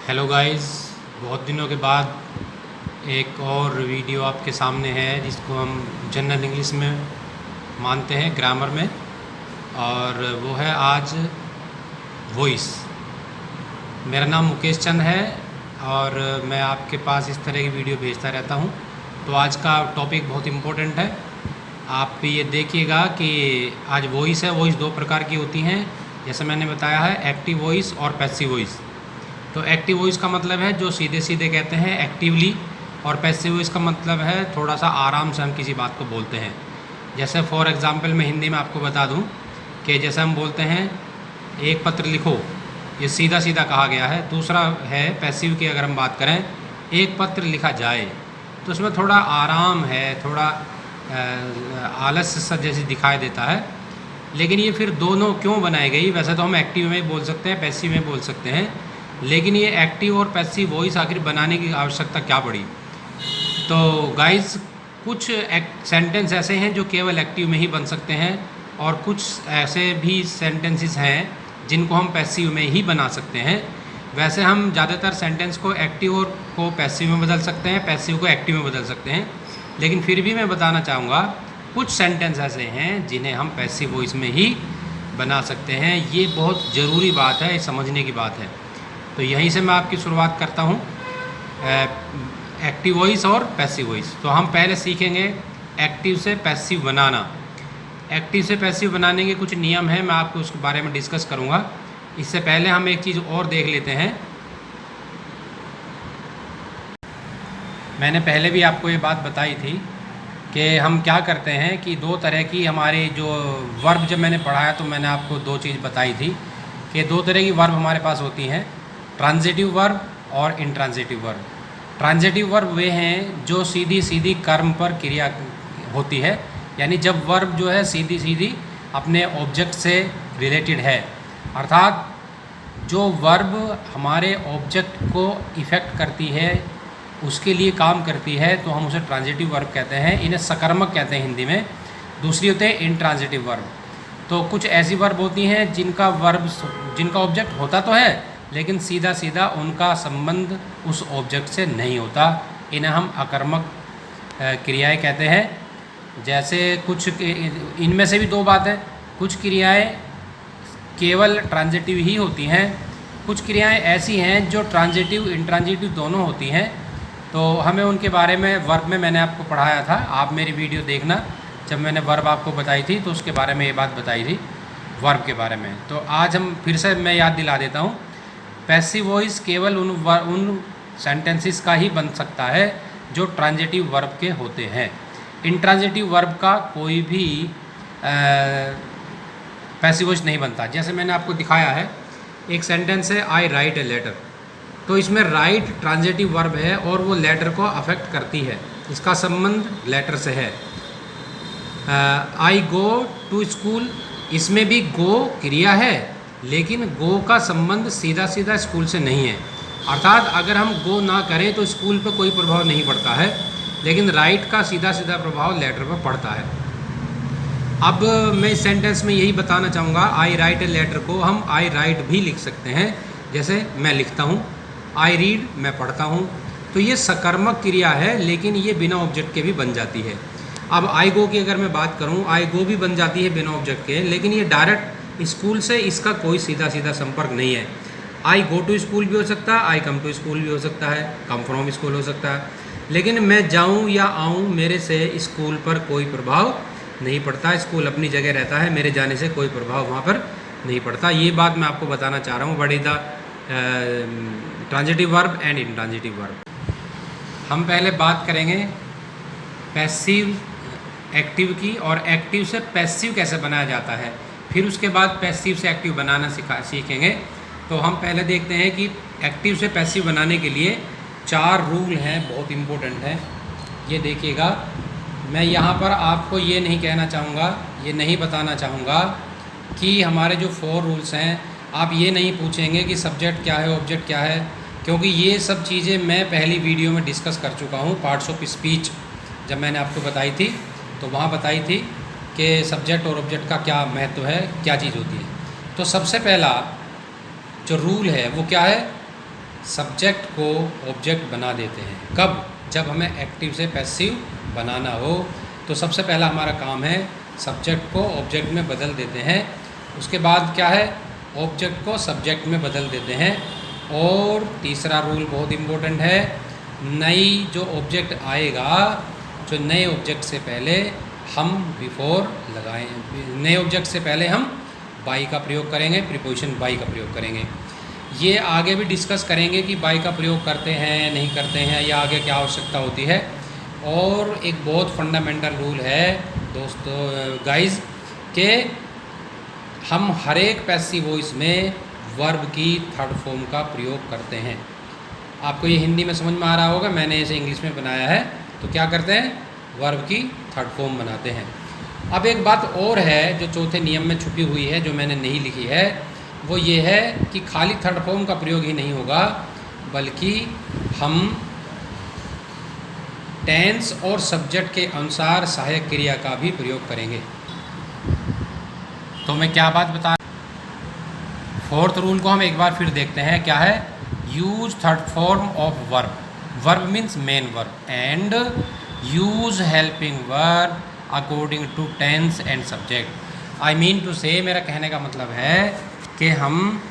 Hello guys, बहुत दिनों के बाद एक और वीडियो आपके सामने है जिसको हम जनरल इंग्लिश में मानते हैं ग्रामर में। और वो है आज वॉइस। मेरा नाम मुकेश चंद है और मैं आपके पास इस तरह की वीडियो भेजता रहता हूँ। तो आज का टॉपिक बहुत इम्पोर्टेंट है। आप ये देखिएगा कि आज वॉइस है। वॉइस दो प्रकार की होती हैं, जैसे मैंने बताया है, एक्टिव वॉइस और पैसिव वॉइस। तो एक्टिव वॉइस का मतलब है जो सीधे सीधे कहते हैं एक्टिवली, और पैसिव वॉइस का मतलब है थोड़ा सा आराम से हम किसी बात को बोलते हैं। जैसे फॉर एग्ज़ाम्पल मैं हिंदी में आपको बता दूं कि जैसे हम बोलते हैं एक पत्र लिखो, ये सीधा सीधा कहा गया है। दूसरा है पैसिव की, अगर हम बात करें एक पत्र लिखा जाए, तो उसमें थोड़ा आराम है, थोड़ा आलस्य सा जैसे दिखाई देता है। लेकिन ये फिर दोनों क्यों बनाई गई? वैसे तो हम एक्टिव में बोल सकते हैं, पैसिव में बोल सकते हैं, लेकिन ये एक्टिव और पैसिव वॉइस आखिर बनाने की आवश्यकता क्या पड़ी? तो गाइस, कुछ सेंटेंस ऐसे हैं जो केवल एक्टिव में ही बन सकते हैं, और कुछ ऐसे भी सेंटेंसेस हैं जिनको हम पैसिव में ही बना सकते हैं। वैसे हम ज़्यादातर सेंटेंस को एक्टिव और को पैसिव में बदल सकते हैं, पैसिव को एक्टिव में बदल सकते हैं। लेकिन फिर भी मैं बताना चाहूँगा कुछ सेंटेंस ऐसे हैं जिन्हें हम पैसिव वॉइस में ही बना सकते हैं। ये बहुत ज़रूरी बात है, समझने की बात है। तो यहीं से मैं आपकी शुरुआत करता हूँ, एक्टिव वॉइस और पैसिव वॉइस। तो हम पहले सीखेंगे एक्टिव से पैसिव बनाना। एक्टिव से पैसिव बनाने के कुछ नियम हैं, मैं आपको उसके बारे में डिस्कस करूँगा। इससे पहले हम एक चीज़ और देख लेते हैं। मैंने पहले भी आपको ये बात बताई थी कि हम क्या करते हैं कि दो तरह की हमारी जो वर्ब, जब मैंने पढ़ाया तो मैंने आपको दो चीज़ बताई थी कि दो तरह की वर्ब हमारे पास होती हैं, ट्रांजिटिव वर्ब और इंट्रांजिटिव वर्ब। ट्रांजिटिव वर्ब वे हैं जो सीधी सीधी कर्म पर क्रिया होती है, यानी जब वर्ब जो है सीधी सीधी अपने ऑब्जेक्ट से रिलेटेड है, अर्थात जो वर्ब हमारे ऑब्जेक्ट को इफ़ेक्ट करती है, उसके लिए काम करती है, तो हम उसे ट्रांजिटिव वर्ब कहते हैं। इन्हें सकर्मक कहते हैं हिंदी में। दूसरी होते हैं इंट्रांजिटिव वर्ब। तो कुछ ऐसी वर्ब होती हैं जिनका ऑब्जेक्ट होता तो है, लेकिन सीधा सीधा उनका संबंध उस ऑब्जेक्ट से नहीं होता। इन्हें हम अकर्मक क्रियाएं कहते हैं। जैसे कुछ इनमें से भी दो बात है, कुछ क्रियाएं केवल ट्रांजिटिव ही होती हैं, कुछ क्रियाएं ऐसी हैं जो ट्रांजिटिव इंट्रांजिटिव दोनों होती हैं। तो हमें उनके बारे में वर्ब में मैंने आपको पढ़ाया था, आप मेरी वीडियो देखना, जब मैंने वर्ब आपको बताई थी तो उसके बारे में ये बात बताई थी वर्ब के बारे में। तो आज हम फिर से मैं याद दिला देता हूँ, पैसिव वॉइस केवल उन सेंटेंसेस का ही बन सकता है जो ट्रांजिटिव वर्ब के होते हैं। इंट्रांजिटिव वर्ब का कोई भी पैसिव वॉइस नहीं बनता। जैसे मैंने आपको दिखाया है, एक सेंटेंस है आई राइट ए लेटर, तो इसमें राइट ट्रांजिटिव वर्ब है और वो लेटर को अफेक्ट करती है, इसका संबंध लेटर से है। आई गो टू स्कूल, इसमें भी गो क्रिया है, लेकिन गो का संबंध सीधा सीधा स्कूल से नहीं है। अर्थात अगर हम गो ना करें तो स्कूल पर कोई प्रभाव नहीं पड़ता है, लेकिन राइट का सीधा सीधा प्रभाव लेटर पर पड़ता है। अब मैं इस सेंटेंस में यही बताना चाहूँगा, आई राइट ए लेटर को हम आई राइट भी लिख सकते हैं। जैसे मैं लिखता हूँ, आई रीड, मैं पढ़ता हूँ। तो ये सकर्मक क्रिया है, लेकिन ये बिना ऑब्जेक्ट के भी बन जाती है। अब आई गो की अगर मैं बात करूँ, आई गो भी बन जाती है बिना ऑब्जेक्ट के, लेकिन ये डायरेक्ट स्कूल से इसका कोई सीधा सीधा संपर्क नहीं है। आई गो टू स्कूल भी हो सकता है, आई कम टू स्कूल भी हो सकता है, कम फ्रॉम स्कूल हो सकता है, लेकिन मैं जाऊँ या आऊँ, मेरे से स्कूल पर कोई प्रभाव नहीं पड़ता। स्कूल अपनी जगह रहता है, मेरे जाने से कोई प्रभाव वहाँ पर नहीं पड़ता। ये बात मैं आपको बताना चाह रहा हूँ, what is the transitive verb and intransitive verb. हम पहले बात करेंगे पैसिव एक्टिव की, और एक्टिव से पैसिव कैसे बनाया जाता है, फिर उसके बाद पैसिव से एक्टिव बनाना सीखेंगे। तो हम पहले देखते हैं कि एक्टिव से पैसिव बनाने के लिए 4 रूल हैं, बहुत इम्पोर्टेंट है। ये देखिएगा, मैं यहाँ पर आपको ये नहीं कहना चाहूँगा, ये नहीं बताना चाहूँगा कि हमारे जो 4 रूल्स हैं, आप ये नहीं पूछेंगे कि सब्जेक्ट क्या है, ऑब्जेक्ट क्या है, क्योंकि ये सब चीज़ें मैं पहली वीडियो में डिस्कस कर चुका हूँ। पार्ट्स ऑफ स्पीच जब मैंने आपको बताई थी, तो वहाँ बताई थी कि सब्जेक्ट और ऑब्जेक्ट का क्या महत्व है, क्या चीज़ होती है। तो सबसे पहला जो रूल है वो क्या है, सब्जेक्ट को ऑब्जेक्ट बना देते हैं। कब? जब हमें एक्टिव से पैसिव बनाना हो तो सबसे पहला हमारा काम है सब्जेक्ट को ऑब्जेक्ट में बदल देते हैं। उसके बाद क्या है, ऑब्जेक्ट को सब्जेक्ट में बदल देते हैं। और तीसरा रूल बहुत इम्पोर्टेंट है, नई जो ऑब्जेक्ट आएगा, जो नए ऑब्जेक्ट से पहले हम बिफोर लगाएं, नए ऑब्जेक्ट से पहले हम बाई का प्रयोग करेंगे, प्रीपोजिशन बाई का प्रयोग करेंगे। ये आगे भी डिस्कस करेंगे कि बाई का प्रयोग करते हैं नहीं करते हैं या आगे क्या आवश्यकता होती है। और एक बहुत फंडामेंटल रूल है दोस्तों गाइस कि हम हर एक पैसिव वॉइस में वर्ब की थर्ड फॉर्म का प्रयोग करते हैं। आपको ये हिंदी में समझ में आ रहा होगा, मैंने इसे इंग्लिश में बनाया है। तो क्या करते हैं, वर्ब की थर्ड फॉर्म बनाते हैं। अब एक बात और है जो चौथे नियम में छुपी हुई है, जो मैंने नहीं लिखी है, वो ये है कि खाली थर्ड फॉर्म का प्रयोग ही नहीं होगा, बल्कि हम टेंस और सब्जेक्ट के अनुसार सहायक क्रिया का भी प्रयोग करेंगे। तो मैं क्या बात बता, फोर्थ रूल को हम एक बार फिर देखते हैं। क्या है? Use third form of verb, verb means main verb, and use helping verb according to tense and subject. I mean to say, मेरा कहने का मतलब है कि हम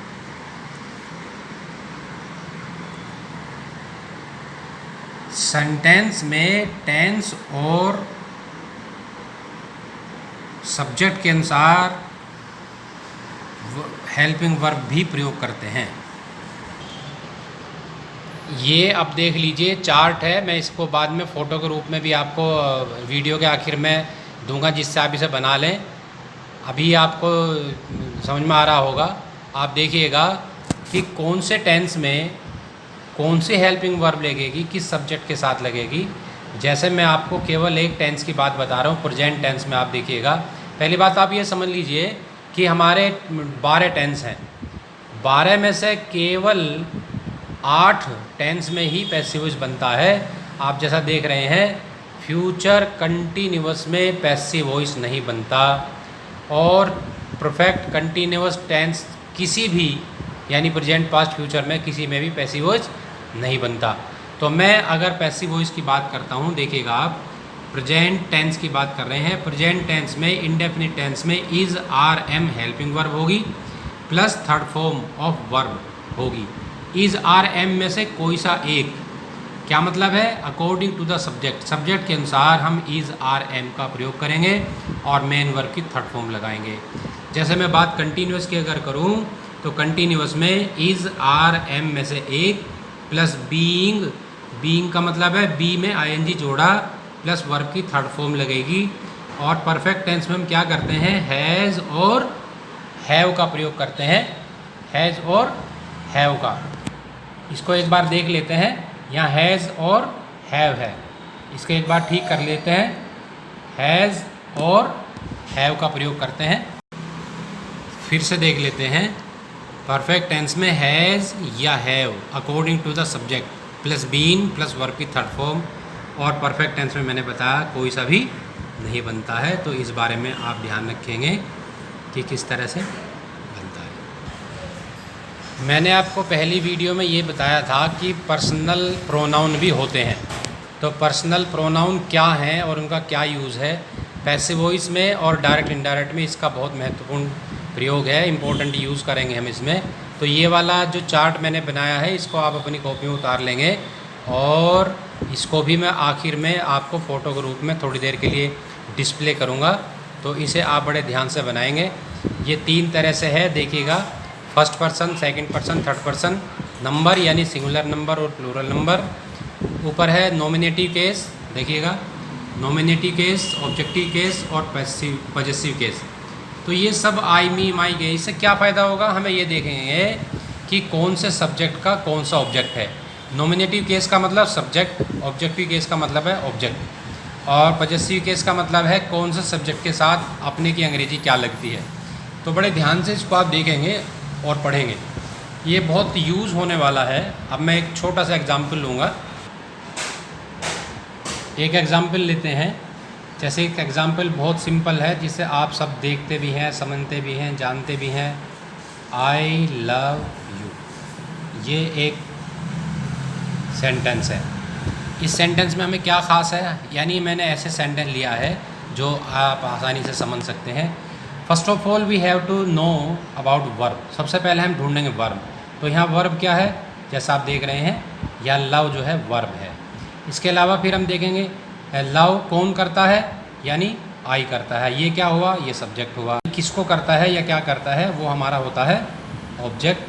सेंटेंस में टेंस और सब्जेक्ट के अनुसार हेल्पिंग वर्ब भी प्रयोग करते हैं। ये अब देख लीजिए चार्ट है, मैं इसको बाद में फ़ोटो के रूप में भी आपको वीडियो के आखिर में दूंगा, जिससे आप इसे बना लें। अभी आपको समझ में आ रहा होगा, आप देखिएगा कि कौन से टेंस में कौन सी हेल्पिंग वर्ब लगेगी, किस सब्जेक्ट के साथ लगेगी। जैसे मैं आपको केवल एक टेंस की बात बता रहा हूँ, प्रेजेंट टेंस में। आप देखिएगा, पहली बात आप ये समझ लीजिए कि हमारे 12 टेंस हैं, 12 में से केवल 8 टेंस में ही पैसिव वॉइस बनता है। आप जैसा देख रहे हैं, फ्यूचर कंटिन्यूअस में पैसिव वॉइस नहीं बनता, और परफेक्ट कंटिन्यूअस टेंस किसी भी, यानी प्रेजेंट पास्ट फ्यूचर में किसी में भी पैसिव वॉइस नहीं बनता। तो मैं अगर पैसिव वॉइस की बात करता हूँ, देखिएगा आप, प्रेजेंट टेंस की बात कर रहे हैं। प्रेजेंट टेंस में, इंडेफिनिट टेंस में is are am helping verb होगी plus third form of verb होगी। इज़ आर एम में से कोई सा एक, क्या मतलब है, according to the subject, subject के अनुसार हम इज़ आर एम का प्रयोग करेंगे और मेन वर्ब की थर्ड फॉर्म लगाएंगे। जैसे मैं बात कंटिन्यूअस की अगर करूँ, तो कंटिन्यूअस में इज़ आर एम में से एक प्लस बीइंग, बीइंग का मतलब है बी में आईएनजी जोड़ा प्लस वर्ब की थर्ड फॉर्म लगेगी। और परफेक्ट टेंस में हम क्या करते हैं, हैज़ और हैव का प्रयोग करते हैं, हैज़ और हैव का। इसको एक बार देख लेते हैं, यहाँ हैज़ और हैव है, इसको एक बार ठीक कर लेते हैं। हैज़ और हैव का प्रयोग करते हैं, फिर से देख लेते हैं। परफेक्ट टेंस में हैज़ या have according to the subject plus been plus verb की थर्ड फॉर्म, और परफेक्ट टेंस में मैंने बताया कोई सा भी नहीं बनता है। तो इस बारे में आप ध्यान रखेंगे कि किस तरह से बनता है। मैंने आपको पहली वीडियो में ये बताया था कि पर्सनल प्रोनाउन भी होते हैं। तो पर्सनल प्रोनाउन क्या हैं और उनका क्या यूज़ है पैसिव वॉइस में और डायरेक्ट इनडायरेक्ट में, इसका बहुत महत्वपूर्ण प्रयोग है, इम्पोर्टेंट यूज़ करेंगे हम इसमें। तो ये वाला जो चार्ट मैंने बनाया है, इसको आप अपनी कॉपी में उतार लेंगे, और इसको भी मैं आखिर में आपको फ़ोटो के रूप में थोड़ी देर के लिए डिस्प्ले करूँगा। तो इसे आप बड़े ध्यान से बनाएंगे। ये 3 तरह से है, देखिएगा, first person, second person, third person, number यानी सिंगुलर नंबर और प्लूरल नंबर। ऊपर है नॉमिनेटिव केस, देखिएगा, नॉमिनेटिव केस, ऑब्जेक्टिव केस और पॉजेसिव केस। तो ये सब आई मी माई गए, इससे क्या फ़ायदा होगा, हमें ये देखेंगे कि कौन से सब्जेक्ट का कौन सा ऑब्जेक्ट है। नॉमिनेटिव केस का मतलब सब्जेक्ट, ऑब्जेक्टिव केस का मतलब है ऑब्जेक्ट, और पॉजेसिव केस का मतलब है कौन से सब्जेक्ट के साथ अपने की अंग्रेजी क्या लगती है। तो बड़े ध्यान से इसको आप देखेंगे और पढ़ेंगे, ये बहुत यूज़ होने वाला है। अब मैं एक छोटा सा एग्जाम्पल लूँगा, एक एग्ज़ाम्पल लेते हैं। जैसे एक एग्ज़ाम्पल बहुत सिंपल है, जिसे आप सब देखते भी हैं, समझते भी हैं, जानते भी हैं। आई लव यू, ये एक सेंटेंस है। इस सेंटेंस में हमें क्या ख़ास है, यानी मैंने ऐसे सेंटेंस लिया है जो आप आसानी से समझ सकते हैं। First of all we have to know about verb. सबसे पहले हम ढूंढेंगे वर्ब। तो यहाँ वर्ब क्या है, जैसा आप देख रहे हैं, या लव जो है वर्ब है। इसके अलावा फिर हम देखेंगे लव कौन करता है, यानी आई करता है। ये क्या हुआ, ये सब्जेक्ट हुआ। किसको करता है या क्या करता है, वो हमारा होता है ऑब्जेक्ट।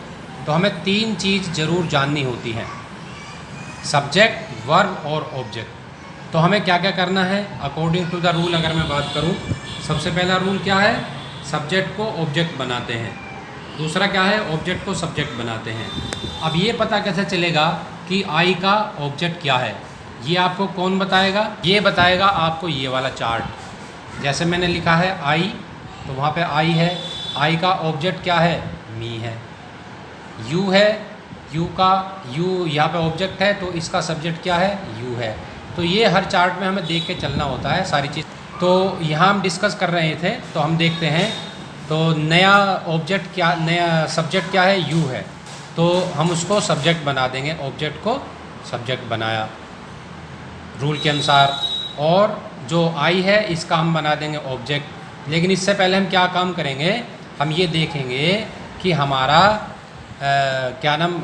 तो हमें 3 चीज़ ज़रूर जाननी होती हैं, सब्जेक्ट, वर्ब और ऑब्जेक्ट। तो हमें क्या क्या करना है अकॉर्डिंग टू द रूल अगर मैं बात करूं, सबसे पहला रूल क्या है, सब्जेक्ट को ऑब्जेक्ट बनाते हैं। दूसरा क्या है, ऑब्जेक्ट को सब्जेक्ट बनाते हैं। अब ये पता कैसे चलेगा कि आई का ऑब्जेक्ट क्या है, ये आपको कौन बताएगा, ये बताएगा आपको ये वाला चार्ट। जैसे मैंने लिखा है आई, तो वहाँ पे आई है। आई का ऑब्जेक्ट क्या है, मी है। यू है, यू यहाँ पे ऑब्जेक्ट है, तो इसका सब्जेक्ट क्या है, यू है। तो ये हर चार्ट में हमें देख के चलना होता है सारी चीज़। तो यहाँ हम डिस्कस कर रहे थे, तो हम देखते हैं। तो नया ऑब्जेक्ट क्या, नया सब्जेक्ट क्या है, यू है, तो हम उसको सब्जेक्ट बना देंगे। ऑब्जेक्ट को सब्जेक्ट बनाया रूल के अनुसार। और जो आई है इसका हम बना देंगे ऑब्जेक्ट। लेकिन इससे पहले हम क्या काम करेंगे, हम ये देखेंगे कि हमारा क्या नाम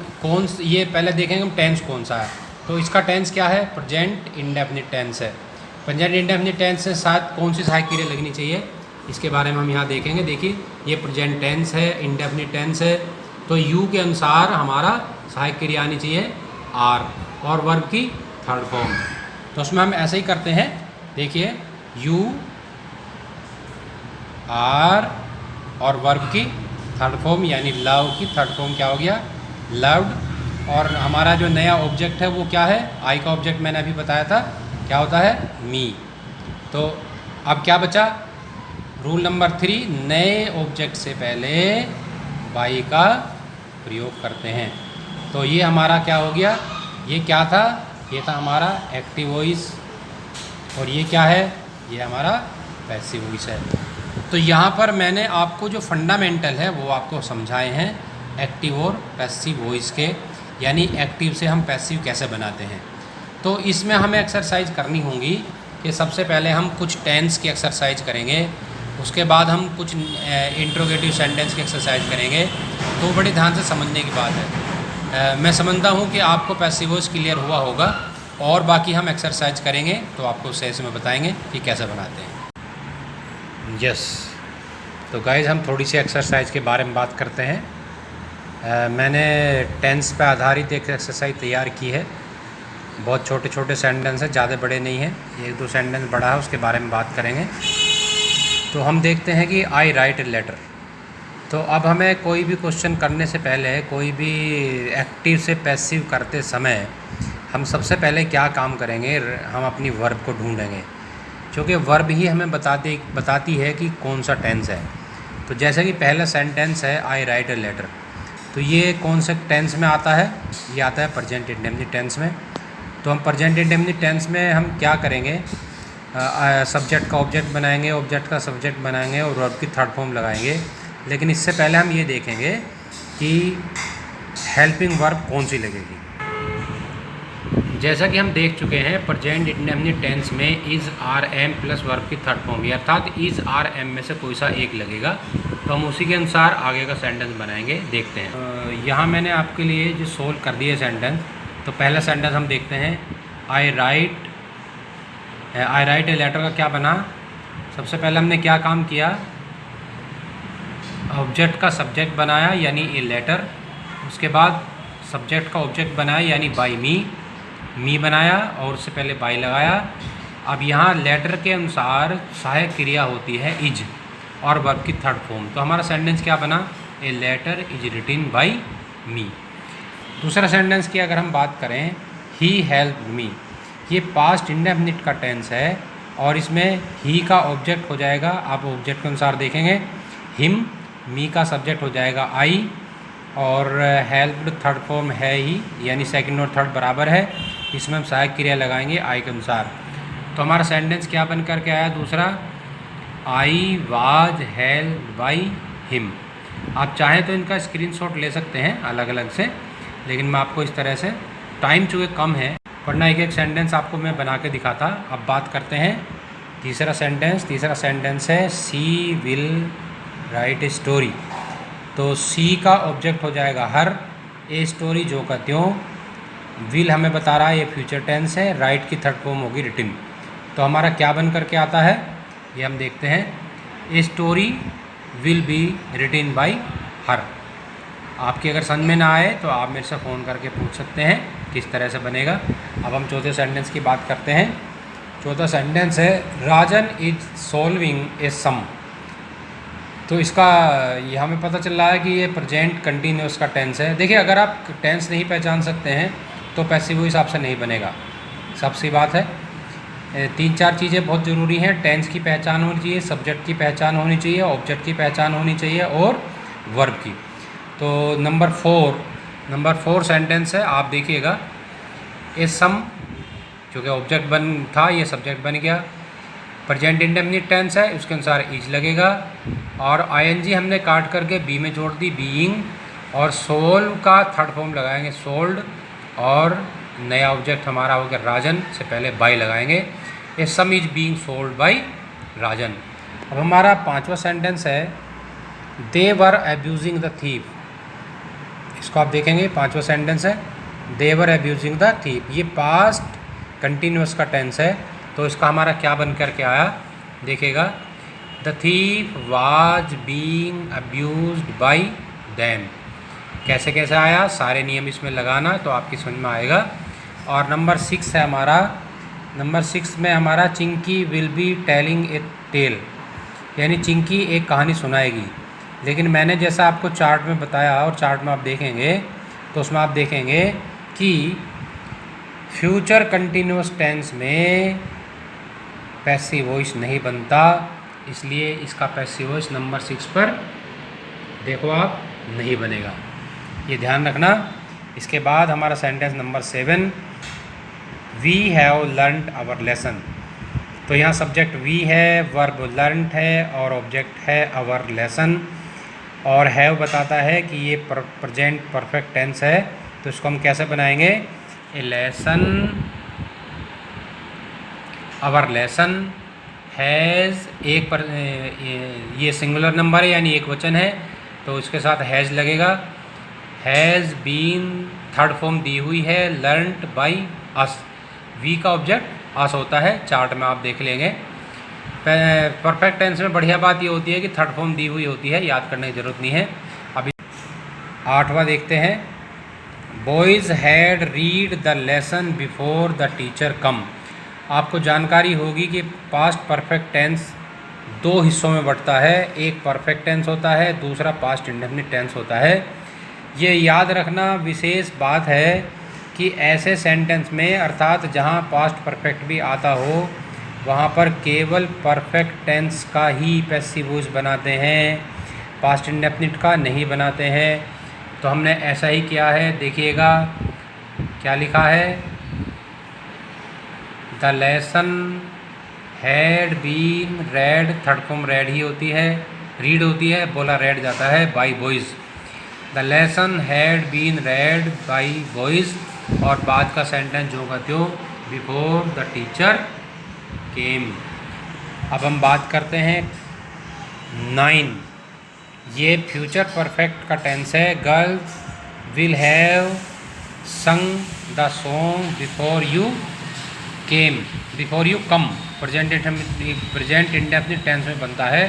ये पहले देखेंगे हम टेंस कौन सा है। तो इसका टेंस क्या है, प्रेजेंट इंडेफिनिट टेंस है। प्रेजेंट इंडेफिनिट टेंस से साथ कौन सी सहायक क्रिया लगनी चाहिए, इसके बारे में हम यहाँ देखेंगे। देखिए ये प्रेजेंट टेंस है, इंडेफिनिट टेंस है, तो यू के अनुसार हमारा सहायक क्रिया आनी चाहिए आर, और वर्ब की थर्ड फॉर्म। तो उसमें हम ऐसे ही करते हैं। देखिए यू आर और वर्ब की थर्ड फॉर्म यानी लव की थर्ड फॉर्म क्या हो गया, लव्ड। और हमारा जो नया ऑब्जेक्ट है वो क्या है, आई का ऑब्जेक्ट मैंने अभी बताया था क्या होता है, मी। तो अब क्या बचा, रूल नंबर 3, नए ऑब्जेक्ट से पहले बाई का प्रयोग करते हैं। तो ये हमारा क्या हो गया, ये क्या था, ये था हमारा एक्टिव वॉइस, और ये क्या है, ये हमारा पैसिव वॉइस है। तो यहाँ पर मैंने आपको जो फंडामेंटल है वो आपको समझाए हैं एक्टिव और पैसिव वॉइस के, यानी एक्टिव से हम पैसिव कैसे बनाते हैं। तो इसमें हमें एक्सरसाइज करनी होगी कि सबसे पहले हम कुछ टेंस की एक्सरसाइज करेंगे, उसके बाद हम कुछ इंट्रोगेटिव सेंटेंस की एक्सरसाइज करेंगे। तो बड़ी ध्यान से समझने की बात है। मैं समझता हूँ कि आपको पैसिव वॉइस क्लियर हुआ होगा, और बाकी हम एक्सरसाइज करेंगे तो आपको सही से में बताएंगे कि कैसे बनाते हैं। यस, तो गाइज हम थोड़ी सी एक्सरसाइज के बारे में बात करते हैं। मैंने टेंस पे आधारित एक एक्सरसाइज तैयार की है। बहुत छोटे छोटे सेंटेंस हैं, ज़्यादा बड़े नहीं हैं, 1-2 सेंटेंस बड़ा है, उसके बारे में बात करेंगे। तो हम देखते हैं कि आई राइट ए लेटर। तो अब हमें कोई भी क्वेश्चन करने से पहले, कोई भी एक्टिव से पैसिव करते समय हम सबसे पहले क्या काम करेंगे, हम अपनी वर्ब को ढूंढेंगे, क्योंकि वर्ब ही हमें बताती है कि कौन सा टेंस है। तो जैसे कि पहला सेंटेंस है आई राइट ए लेटर, तो ये कौन से टेंस में आता है, ये आता है प्रेजेंट इंडेफिनिट टेंस में। तो हम प्रेजेंट इंडेफिनिट टेंस में हम क्या करेंगे, सब्जेक्ट का ऑब्जेक्ट बनाएंगे, ऑब्जेक्ट का सब्जेक्ट बनाएंगे और वर्ब की थर्ड फॉर्म लगाएंगे। लेकिन इससे पहले हम ये देखेंगे कि हेल्पिंग वर्ब कौन सी लगेगी। जैसा कि हम देख चुके हैं प्रेजेंट इंडेफिनिट टेंस में is are am plus verb की थर्ड फॉर्म, अर्थात इज़ आर एम में से कोई सा एक लगेगा। तो हम उसी के अनुसार आगे का सेंटेंस बनाएंगे, देखते हैं। यहाँ मैंने आपके लिए जो सोल्व कर दिए सेंटेंस। तो पहला सेंटेंस हम देखते हैं, आई राइट ए लेटर का क्या बना। सबसे पहले हमने क्या काम किया, ऑब्जेक्ट का सब्जेक्ट बनाया यानी ए लेटर, उसके बाद सब्जेक्ट का ऑब्जेक्ट बनाया यानी बाई मी बनाया, और उससे पहले बाई लगाया। अब यहाँ लेटर के अनुसार सहायक क्रिया होती है इज और वर्ब की थर्ड फॉर्म। तो हमारा सेंटेंस क्या बना, a letter is written by me. दूसरा सेंटेंस की अगर हम बात करें, ही हेल्प्ड मी, ये पास्ट इंडेफिनिट का टेंस है और इसमें ही का ऑब्जेक्ट हो जाएगा, आप ऑब्जेक्ट के अनुसार देखेंगे, हिम, मी का सब्जेक्ट हो जाएगा आई, और हेल्प्ड थर्ड फॉर्म है ही, यानी सेकंड और थर्ड बराबर है, इसमें हम सहायक क्रिया लगाएंगे आई के अनुसार। तो हमारा सेंटेंस क्या बन कर के आया, दूसरा, I was helped by him. आप चाहें तो इनका स्क्रीनशॉट ले सकते हैं अलग अलग से, लेकिन मैं आपको इस तरह से टाइम चूँकि कम है, वरना एक एक सेंटेंस आपको मैं बना के दिखाता। अब बात करते हैं तीसरा सेंटेंस। तीसरा सेंटेंस है सी विल राइट ए स्टोरी। तो सी का ऑब्जेक्ट हो जाएगा हर, ए स्टोरी जो का त्यों, विल हमें बता रहा है ये फ्यूचर टेंस है, राइट की थर्ड फॉर्म होगी रिटिन। तो हमारा क्या बन करके आता है ये हम देखते हैं। A story will be रिटिन by her. आपकी अगर समझ में ना आए तो आप मेरे से फ़ोन करके पूछ सकते हैं किस तरह से बनेगा। अब हम चौथे सेंटेंस की बात करते हैं। चौथा सेंटेंस है राजन इज सॉल्विंग ए सम। तो इसका ये हमें पता चल रहा है कि ये प्रेजेंट कंटिन्यूस का टेंस है। देखिए, अगर आप टेंस नहीं पहचान सकते हैं तो पैसिव वॉइस आपसे नहीं बनेगा, सबसे बात है। तीन चार चीज़ें बहुत ज़रूरी हैं। टेंस की पहचान होनी चाहिए, सब्जेक्ट की पहचान होनी चाहिए, ऑब्जेक्ट की पहचान होनी चाहिए और वर्ब की। तो नंबर फोर सेंटेंस है, आप देखिएगा। ए सम चूँकि ऑब्जेक्ट बन था, ये सब्जेक्ट बन गया। प्रेजेंट इंडेफिनिट टेंस है, उसके अनुसार इज लगेगा और आईएनजी हमने काट करके बी में जोड़ दी, बीइंग। और सोल्व का थर्ड फॉर्म लगाएंगे सोल्ड, और नया ऑब्जेक्ट हमारा हो गया राजन, से पहले बाय लगाएंगे। A sum is being sold by Rajan. अब हमारा पांचवा सेंटेंस है they were abusing the thief. इसको आप देखेंगे, पांचवा सेंटेंस है they were abusing the thief. ये पास्ट कंटिन्यूस का टेंस है, तो इसका हमारा क्या बन करके आया देखिएगा। The thief was being abused by them. कैसे कैसे आया, सारे नियम इसमें लगाना तो आपकी समझ में आएगा। और नंबर 6 है हमारा। नंबर 6 में हमारा Chinki will be telling a tale, यानी चिंकी एक कहानी सुनाएगी। लेकिन मैंने जैसा आपको चार्ट में बताया, और चार्ट में आप देखेंगे तो उसमें आप देखेंगे कि फ्यूचर कंटिन्यूस टेंस में पैसिव वॉइस नहीं बनता, इसलिए इसका पैसिव वॉइस नंबर 6 पर देखो आप नहीं बनेगा, ये ध्यान रखना। इसके बाद हमारा sentence number 7, we have learned our lesson. तो यहाँ सब्जेक्ट वी है, वर्ब लर्नड है और ऑब्जेक्ट है आवर लेसन। और हैव बताता है कि ये प्रेजेंट परफेक्ट टेंस है, तो इसको हम कैसे बनाएंगे। A lesson, our lesson has, एक पर ये सिंगुलर नंबर है यानी एक वचन है, तो इसके साथ हैज़ लगेगा। हैज़ बीन थर्ड फॉर्म दी हुई है, लर्नड बाई अस। वी का ऑब्जेक्ट अस होता है, चार्ट में आप देख लेंगे। परफेक्ट टेंस में बढ़िया बात ये होती है कि थर्ड फॉर्म दी हुई होती है, याद करने की ज़रूरत नहीं है। अभी 8वां देखते हैं। Boys had read the lesson before the teacher come. आपको जानकारी होगी कि पास्ट परफेक्ट टेंस दो हिस्सों में बढ़ता है, एक परफेक्ट टेंस होता है, दूसरा पास्ट इंडेफिनिट टेंस होता है। ये याद रखना विशेष बात है कि ऐसे सेंटेंस में, अर्थात जहाँ पास्ट परफेक्ट भी आता हो, वहाँ पर केवल परफेक्ट टेंस का ही पैसिव वॉइस बनाते हैं, पास्ट इंडेफिनिट का नहीं बनाते हैं। तो हमने ऐसा ही किया है, देखिएगा क्या लिखा है। The lesson had been read, third form read ही होती है, रीड होती है, बोला रेड जाता है by boys. The lesson had been read by boys, और बाद का सेंटेंस जो का त्यों, बिफोर द टीचर केम। अब हम बात करते हैं 9। ये फ्यूचर परफेक्ट का टेंस है। Girls will have sung the song before you came, before you come. Present indefinite tense में बनता है,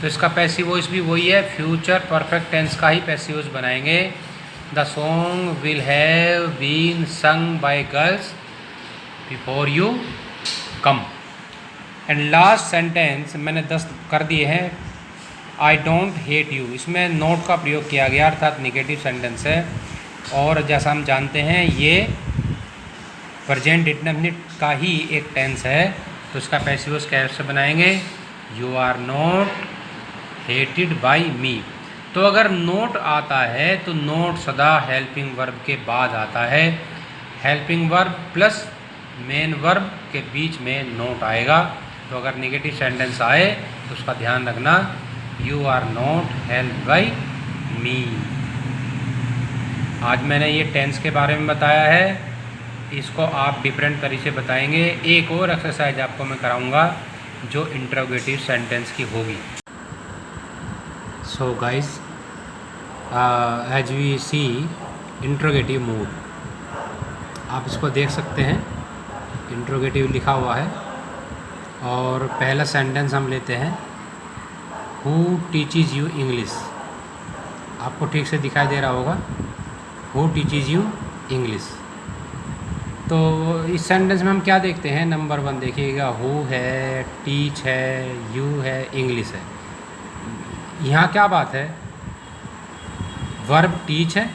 तो इसका पैसिव वॉइस भी वही है, फ्यूचर परफेक्ट टेंस का ही पैसिव वॉइस बनाएंगे। The song will have been sung by girls before you come. And last sentence मैंने 10 कर दिए हैं। आई डोंट हेट यू, इसमें नोट का प्रयोग किया गया, अर्थात निगेटिव सेंटेंस है। और जैसा हम जानते हैं ये प्रेजेंट इंडेफिनिट का ही एक टेंस है, तो इसका पैसिव वॉइस कैसे बनाएंगे। You are not hated by me. तो अगर नोट आता है तो नोट सदा हेल्पिंग वर्ब के बाद आता है। Helping verb plus main verb के बीच में नोट आएगा। तो अगर नेगेटिव सेंटेंस आए तो उसका ध्यान रखना, you are not helped by me. आज मैंने ये टेंस के बारे में बताया है, इसको आप डिफरेंट तरीके से बताएंगे। एक और एक्सरसाइज आपको मैं कराऊंगा जो इंट्रोगेटिव सेंटेंस की होगी। So guys, as we see interrogative mood, आप इसको देख सकते हैं, इंट्रोगेटिव लिखा हुआ है। और पहला सेंटेंस हम लेते हैं, हु टीचेज यू इंग्लिश। आपको ठीक से दिखाई दे रहा होगा, हु टीचेज यू इंग्लिश। तो इस सेंटेंस में हम क्या देखते हैं, नंबर 1 देखिएगा, हु है, टीच है, यू है, इंग्लिश है। यहाँ क्या बात है, वर्ब टीच है,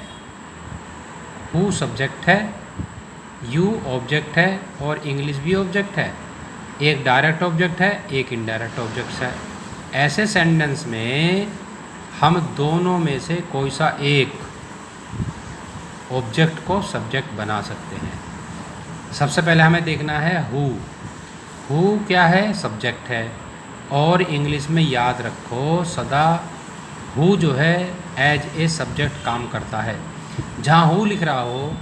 हु सब्जेक्ट है, यू ऑब्जेक्ट है और इंग्लिश भी ऑब्जेक्ट है। एक डायरेक्ट ऑब्जेक्ट है, एक इनडायरेक्ट ऑब्जेक्ट है। ऐसे सेंटेंस में हम दोनों में से कोई सा एक ऑब्जेक्ट को सब्जेक्ट बना सकते हैं। सबसे पहले हमें देखना है हु। हु क्या है, सब्जेक्ट है। और इंग्लिश में याद रखो, सदा हु जो है एज ए सब्जेक्ट काम करता है। जहाँ हु लिख रहा हो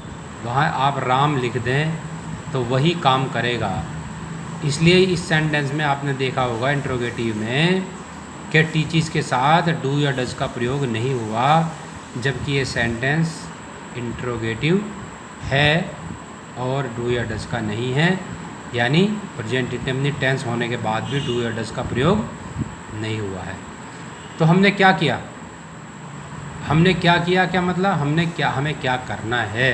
वहाँ आप राम लिख दें तो वही काम करेगा। इसलिए इस सेंटेंस में आपने देखा होगा इंट्रोगेटिव में कि टीचर्स के साथ डू या डज का प्रयोग नहीं हुआ, जबकि ये सेंटेंस इंट्रोगेटिव है और डू या डज का नहीं है। यानी प्रेजेंट इंडेफिनिट टेंस होने के बाद भी डू या डज का प्रयोग नहीं हुआ है। तो हमने क्या किया, क्या मतलब हमें क्या करना है।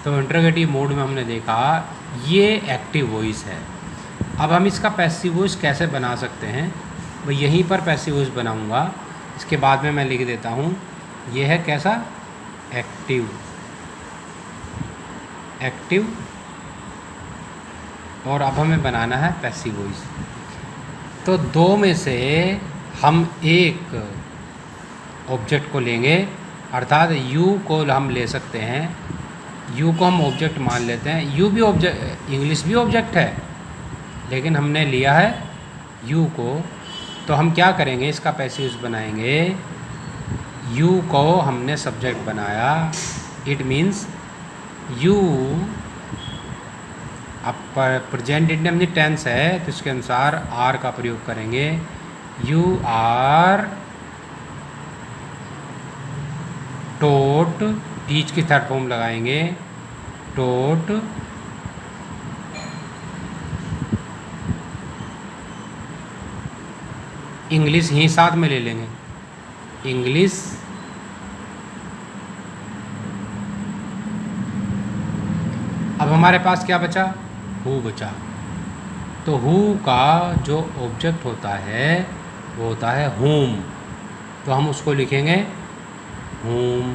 तो इंट्रोगेटिव मोड में हमने देखा ये एक्टिव वॉइस है। अब हम इसका पैसिव वॉइस कैसे बना सकते हैं, मैं यहीं पर पैसिव वॉइस बनाऊंगा। इसके बाद में मैं लिख देता हूँ, ये है कैसा, एक्टिव। और अब हमें बनाना है पैसिव वॉइस। तो दो में से हम एक ऑब्जेक्ट को लेंगे, अर्थात यू को हम ले सकते हैं। यू को हम ऑब्जेक्ट मान लेते हैं। यू भी ऑब्जेक्ट, इंग्लिश भी ऑब्जेक्ट है, लेकिन हमने लिया है यू को। तो हम क्या करेंगे, इसका पैसिव वॉइस बनाएंगे। यू को हमने सब्जेक्ट बनाया, इट मीन्स यू। अब प्रेजेंट इंडेफिनिट टेंस है तो इसके अनुसार आर का प्रयोग करेंगे। यू आर टोट, टीच की थर्ड फॉर्म लगाएंगे, टोट इंग्लिश ही साथ में ले लेंगे, इंग्लिश। अब हमारे पास क्या बचा, हु बचा। तो हु का जो ऑब्जेक्ट होता है वो होता है whom, तो हम उसको लिखेंगे whom।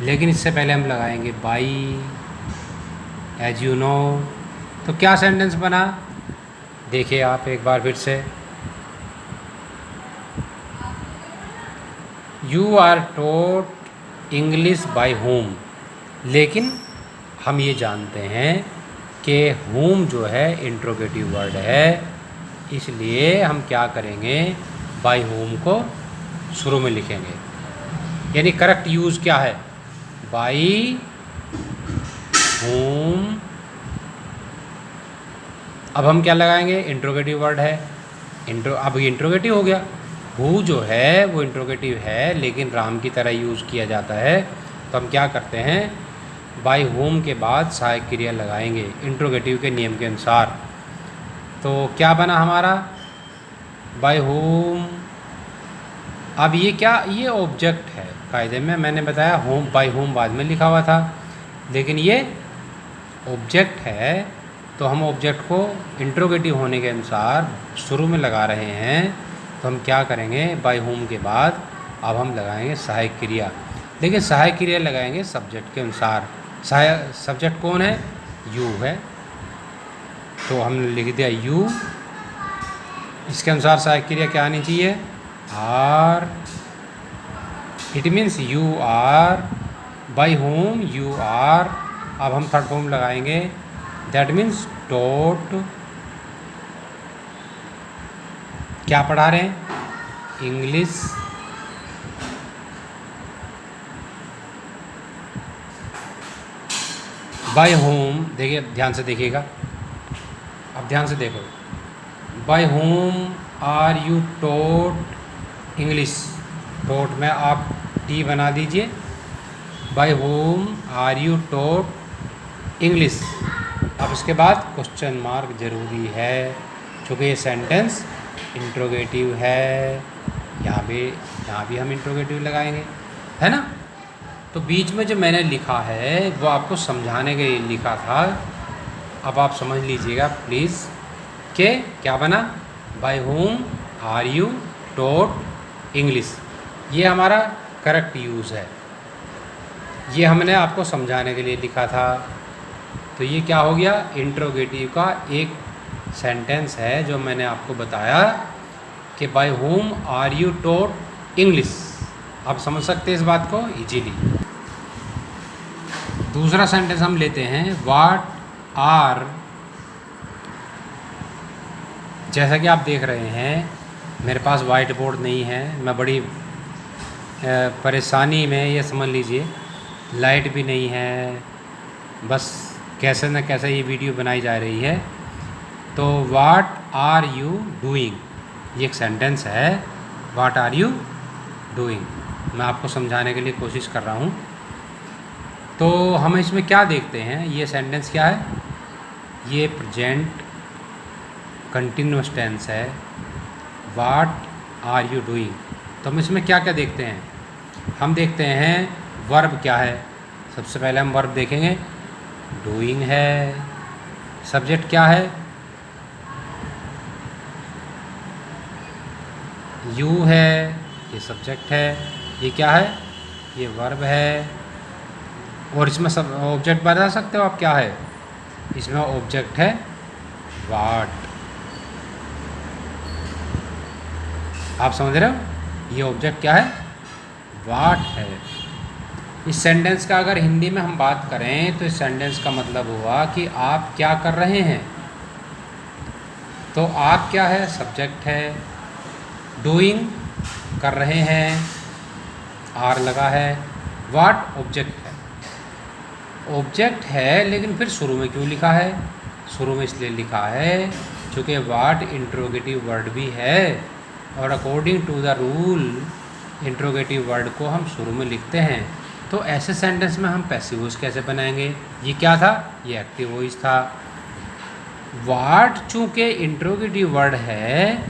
लेकिन इससे पहले हम लगाएंगे by, as you know। तो क्या सेंटेंस बना, देखिए आप एक बार फिर से, you are taught English by whom। लेकिन हम ये जानते हैं कि whom जो है इंट्रोगेटिव वर्ड है, इसलिए हम क्या करेंगे, बाय whom को शुरू में लिखेंगे। यानी करेक्ट यूज़ क्या है, बाय whom। अब हम क्या लगाएंगे, इंट्रोगेटिव वर्ड है, अब ये इंट्रोगेटिव हो गया। हु जो है वो इंट्रोगेटिव है, लेकिन राम की तरह यूज़ किया जाता है। तो हम क्या करते हैं, बाय होम के बाद सहायक क्रिया लगाएंगे इंट्रोगेटिव के नियम के अनुसार। तो क्या बना हमारा, बाय होम। अब ये क्या, ये ऑब्जेक्ट है। कायदे में मैंने बताया होम, बाय होम बाद में लिखा हुआ था, लेकिन ये ऑब्जेक्ट है। तो हम ऑब्जेक्ट को इंट्रोगेटिव होने के अनुसार शुरू में लगा रहे हैं। तो हम क्या करेंगे, बाय होम के बाद अब हम लगाएंगे सहायक क्रिया, लेकिन सहायक क्रिया लगाएंगे सब्जेक्ट के अनुसार। सब्जेक्ट कौन है, यू है, तो हमने लिख दिया यू। इसके अनुसार सहायक क्रिया क्या आनी चाहिए, are. It means you are, by whom you are. अब हम थर्ड फॉर्म लगाएंगे, दैट मीन्स टॉट। क्या पढ़ा रहे हैं, इंग्लिश। बाय होम, देखिए ध्यान से देखिएगा, अब ध्यान से देखो, by whom are you taught English, taught में आप टी बना दीजिए, by whom are you taught English. अब इसके बाद क्वेश्चन मार्क ज़रूरी है, चूँकि ये सेंटेंस इंट्रोगेटिव है, यहाँ भी हम इंट्रोगेटिव लगाएंगे, है ना। तो बीच में जो मैंने लिखा है वो आपको समझाने के लिए लिखा था, अब आप समझ लीजिएगा प्लीज़, कि क्या बना, by whom are you taught English, ये हमारा करेक्ट यूज़ है, ये हमने आपको समझाने के लिए लिखा था। तो ये क्या हो गया, इंट्रोगेटिव का एक सेंटेंस है जो मैंने आपको बताया कि by whom are you taught English. आप समझ सकते हैं इस बात को इजीली। दूसरा सेंटेंस हम लेते हैं, व्हाट आर, जैसा कि आप देख रहे हैं मेरे पास वाइट बोर्ड नहीं है, मैं बड़ी परेशानी में, ये समझ लीजिए, लाइट भी नहीं है, बस कैसे न कैसे ये वीडियो बनाई जा रही है। तो व्हाट आर यू डूइंग, ये एक सेंटेंस है, व्हाट आर यू डूइंग, मैं आपको समझाने के लिए कोशिश कर रहा हूँ। तो हम इसमें क्या देखते हैं, ये सेंटेंस क्या है, ये प्रेजेंट कंटिन्यूअस टेंस है, व्हाट आर यू डूइंग। तो हम इसमें क्या क्या देखते हैं, हम देखते हैं वर्ब क्या है, सबसे पहले हम वर्ब देखेंगे, डूइंग है, सब्जेक्ट क्या है, यू है, ये सब्जेक्ट है, ये क्या है, ये वर्ब है, और इसमें सब ऑब्जेक्ट बता सकते हो आप क्या है, इसमें ऑब्जेक्ट है व्हाट, आप समझ रहे हो, ये ऑब्जेक्ट क्या है, व्हाट है। इस सेंटेंस का अगर हिंदी में हम बात करें तो इस सेंटेंस का मतलब हुआ कि आप क्या कर रहे हैं, तो आप क्या है, सब्जेक्ट है, डूइंग कर रहे हैं, आर लगा है, व्हाट ऑब्जेक्ट है, ऑब्जेक्ट है, लेकिन फिर शुरू में क्यों लिखा है, शुरू में इसलिए लिखा है चूँकि व्हाट इंट्रोगेटिव वर्ड भी है, और according to the rule interrogative word को हम शुरू में लिखते हैं। तो ऐसे सेंटेंस में हम पैसिव वॉइस कैसे बनाएंगे, ये क्या था, ये एक्टिव वॉइस था। व्हाट चूँकि इंट्रोगेटिव वर्ड है,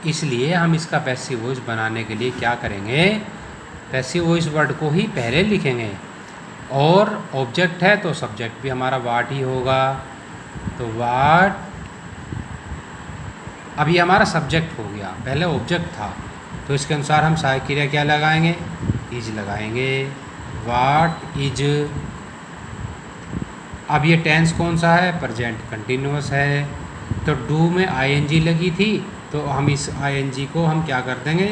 इसलिए हम इसका पैसिव वॉइस बनाने के लिए क्या करेंगे, पैसिव वॉइस वर्ड को ही पहले लिखेंगे, और ऑब्जेक्ट है तो सब्जेक्ट भी हमारा व्हाट ही होगा। तो व्हाट, अभी हमारा सब्जेक्ट हो गया, पहले ऑब्जेक्ट था, तो इसके अनुसार हम सहायक क्रिया क्या लगाएंगे, इज लगाएंगे, व्हाट इज। अब ये टेंस कौन सा है, प्रेजेंट कंटिन्यूअस है, तो डू में आईएनजी लगी थी, तो हम इस आईएनजी को हम क्या कर देंगे,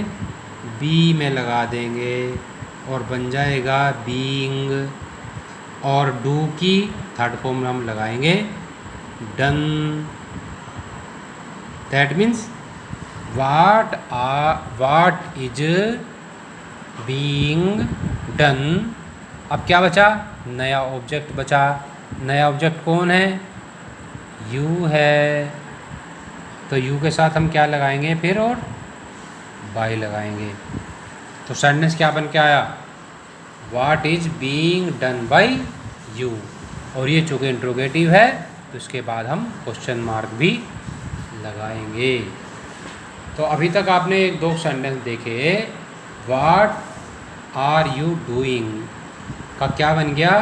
बी में लगा देंगे, और बन जाएगा बीइंग, और डू की थर्ड फॉर्म में हम लगाएंगे done, that means what is being done. अब क्या बचा, नया ऑब्जेक्ट बचा, नया ऑब्जेक्ट कौन है, यू है, तो यू के साथ हम क्या लगाएंगे फिर, और बाय लगाएंगे। तो सेंटेंस क्या बन के आया, what is being done by you, और ये चूँकि इंट्रोगेटिव है तो इसके बाद हम क्वेश्चन मार्क भी लगाएंगे। तो अभी तक आपने एक दो सेंटेंस देखे, व्हाट आर यू डूइंग का क्या बन गया,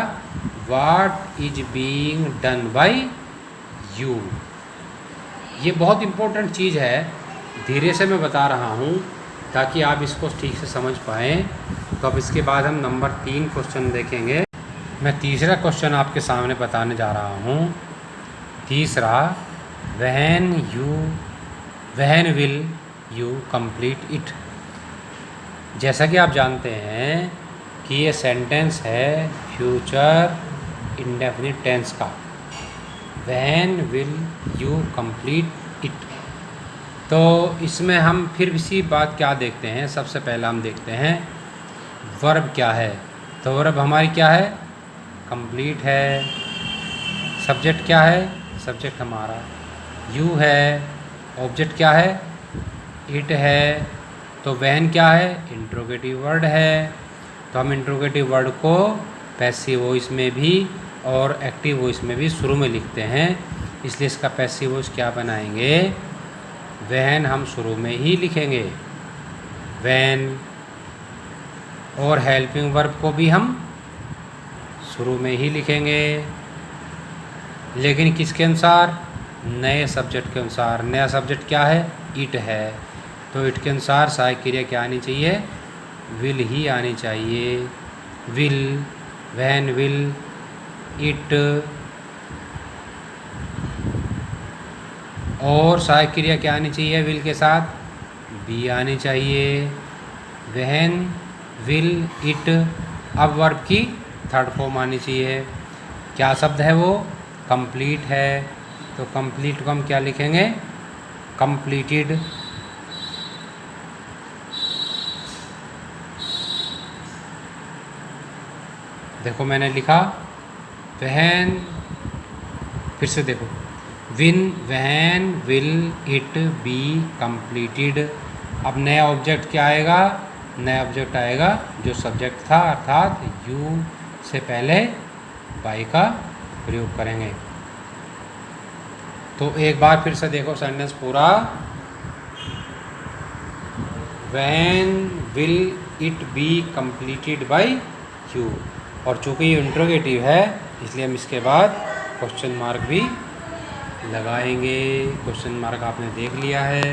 what is being done by you. ये बहुत इम्पोर्टेंट चीज़ है, धीरे से मैं बता रहा हूँ ताकि आप इसको ठीक से समझ पाएँ। तो अब इसके बाद हम नंबर 3 क्वेश्चन देखेंगे। मैं तीसरा क्वेश्चन आपके सामने बताने जा रहा हूँ। तीसरा, when will you complete it. जैसा कि आप जानते हैं कि ये सेंटेंस है फ्यूचर इंडेफिनिट टेंस का, when will you complete it. तो इसमें हम फिर इसी बात क्या देखते हैं, सबसे पहला हम देखते हैं वर्ब क्या है। तो वर्ब हमारी क्या है, कंप्लीट है। सब्जेक्ट क्या है? सब्जेक्ट हमारा यू है। ऑब्जेक्ट क्या है? इट है। तो वहन क्या है? इंट्रोगेटिव वर्ड है। तो हम इंट्रोगेटिव वर्ड को पैसिव वॉइस में भी और एक्टिव वॉइस में भी शुरू में लिखते हैं, इसलिए इसका पैसिव वॉइस क्या बनाएंगे? वहन हम शुरू में ही लिखेंगे, वैन। और हेल्पिंग वर्ब को भी हम शुरू में ही लिखेंगे, लेकिन किसके अनुसार? नए सब्जेक्ट के अनुसार। नया सब्जेक्ट क्या है? इट है। तो इट के अनुसार सहायक क्रिया क्या आनी चाहिए? विल ही आनी चाहिए। Will, van will, it. और सहायक क्रिया क्या आनी चाहिए विल के साथ? बी आनी चाहिए। वहन, विल, इट। अब वर्ब की थर्ड फॉर्म आनी चाहिए। क्या शब्द है वो? कंप्लीट है। तो कंप्लीट को हम क्या लिखेंगे? कंप्लीटेड। देखो मैंने लिखा वहन, फिर से देखो, विन, वहन, विल, इट, बी, कंप्लीटेड। अब नया ऑब्जेक्ट क्या आएगा? नया ऑब्जेक्ट आएगा जो सब्जेक्ट था, अर्थात यू से पहले बाई का प्रयोग करेंगे। तो एक बार फिर से देखो सेंटेंस पूरा। Van will it be completed by you. और चूँकि ये इंट्रोगेटिव है, इसलिए हम इसके बाद क्वेश्चन मार्क भी लगाएंगे। क्वेश्चन मार्क आपने देख लिया है।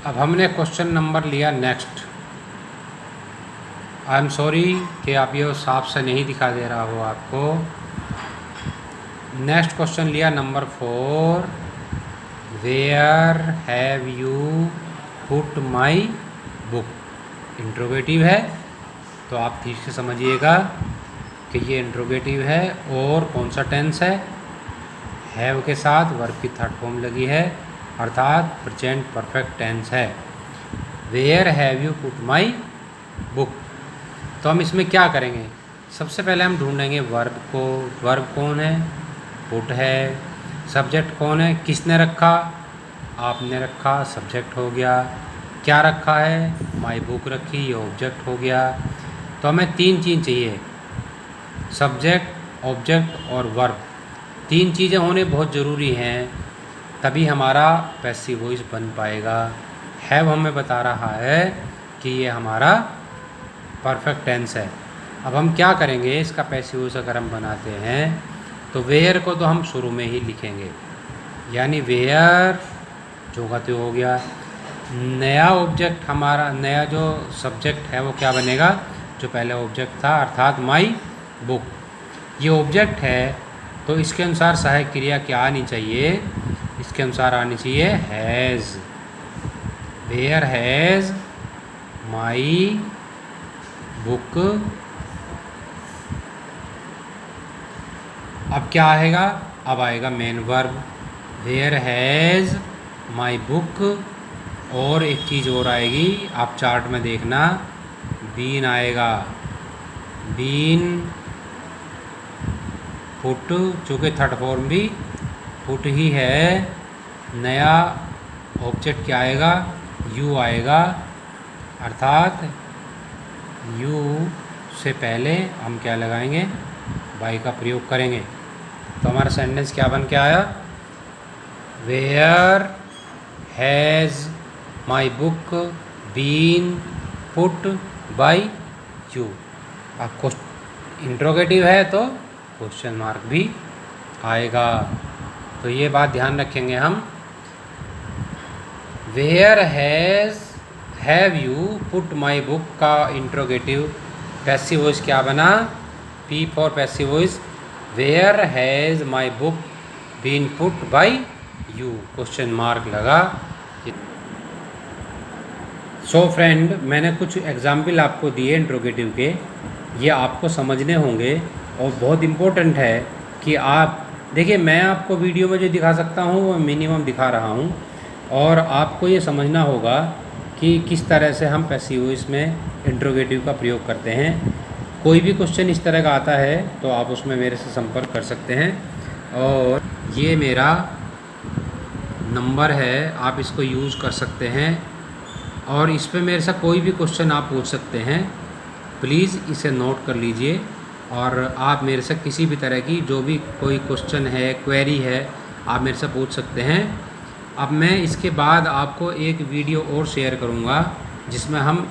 अब हमने क्वेश्चन नंबर लिया नेक्स्ट। आई एम सॉरी कि आप ये साफ से नहीं दिखा दे रहा हो आपको। नेक्स्ट क्वेश्चन लिया number 4। Where have you put my book? Interrogative है, तो आप ठीक से समझिएगा कि ये इंट्रोगेटिव है और कौन सा टेंस है? हैव के साथ वर्ब की थर्ड फॉर्म लगी है, अर्थात प्रेजेंट परफेक्ट टेंस है। Where have you put my book. तो हम इसमें क्या करेंगे? सबसे पहले हम ढूंढेंगे वर्ब को। वर्ब कौन है? पुट है। सब्जेक्ट कौन है? किसने रखा? आपने रखा, सब्जेक्ट हो गया। क्या रखा है? माई बुक रखी, ये ऑब्जेक्ट हो गया। तो हमें तीन चीज़ चाहिए, सब्जेक्ट, ऑब्जेक्ट और वर्ब। तीन चीज़ें होने बहुत ज़रूरी हैं, तभी हमारा पैसिव वॉइस बन पाएगा। हैव हमें बता रहा है कि ये हमारा परफेक्ट टेंस है। अब हम क्या करेंगे? इसका पैसिव वॉइस अगर हम बनाते हैं तो वेयर को तो हम शुरू में ही लिखेंगे, यानी वेयर जो का तो हो गया। नया ऑब्जेक्ट हमारा, नया जो सब्जेक्ट है वो क्या बनेगा? जो पहले ऑब्जेक्ट था, अर्थात माई बुक। ये ऑब्जेक्ट है, तो इसके अनुसार सहायक क्रिया क्या आनी चाहिए? इसके अनुसार आनी चाहिए has. Where has my book. अब क्या आएगा? अब आएगा main verb. Where has my book. और एक चीज़ और आएगी, आप चार्ट में देखना, बीन आएगा। बीन पुट, चूँकि थर्ड फॉर्म भी पुट ही है। नया ऑब्जेक्ट क्या आएगा? यू आएगा, अर्थात यू से पहले हम क्या लगाएंगे? बाई का प्रयोग करेंगे। तो हमारा सेंटेंस क्या बन के आया? Where has my book been put by you. अब इंट्रोगेटिव है तो क्वेश्चन मार्क भी आएगा, तो ये बात ध्यान रखेंगे हम। Where have you put my book का इंट्रोगेटिव पैसिव वॉइस क्या बना? P for passive voice. Where has my book been put by you, question mark लगा। सो फ्रेंड, मैंने कुछ एग्जाम्पल आपको दिए इंट्रोगेटिव के, ये आपको समझने होंगे और बहुत इम्पोर्टेंट है कि आप देखिए। मैं आपको वीडियो में जो दिखा सकता हूँ वो मिनिमम दिखा रहा हूँ, और आपको ये समझना होगा कि किस तरह से हम पैसिव वॉइस में इंट्रोगेटिव का प्रयोग करते हैं। कोई भी क्वेश्चन इस तरह का आता है तो आप उसमें मेरे से संपर्क कर सकते हैं। और ये मेरा नंबर है, आप इसको यूज़ कर सकते हैं और इस पे मेरे से कोई भी क्वेश्चन आप पूछ सकते हैं। प्लीज़ इसे नोट कर लीजिए और आप मेरे से किसी भी तरह की जो भी कोई क्वेश्चन है, क्वेरी है, आप मेरे से पूछ सकते हैं। अब मैं इसके बाद आपको एक वीडियो और शेयर करूँगा जिसमें हम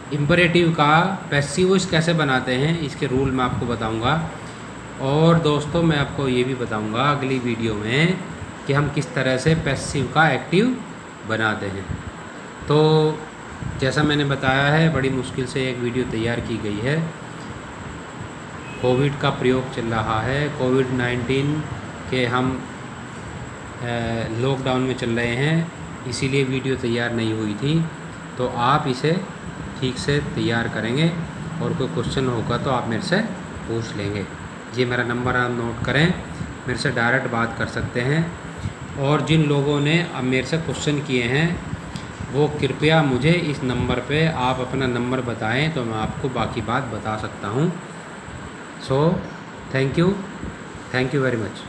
इम्परेटिव का पैसिव वॉइस कैसे बनाते हैं, इसके रूल मैं आपको बताऊंगा। और दोस्तों मैं आपको ये भी बताऊंगा अगली वीडियो में कि हम किस तरह से पैसिव का एक्टिव बनाते हैं। तो जैसा मैंने बताया है, बड़ी मुश्किल से एक वीडियो तैयार की गई है। कोविड का प्रयोग चल रहा है, कोविड-19 के हम लॉकडाउन में चल रहे हैं, इसीलिए वीडियो तैयार नहीं हुई थी। तो आप इसे ठीक से तैयार करेंगे और कोई क्वेश्चन होगा तो आप मेरे से पूछ लेंगे। ये मेरा नंबर आप नोट करें, मेरे से डायरेक्ट बात कर सकते हैं। और जिन लोगों ने अब मेरे से क्वेश्चन किए हैं वो कृपया मुझे इस नंबर पे आप अपना नंबर बताएं तो मैं आपको बाकी बात बता सकता हूँ। So thank you very much.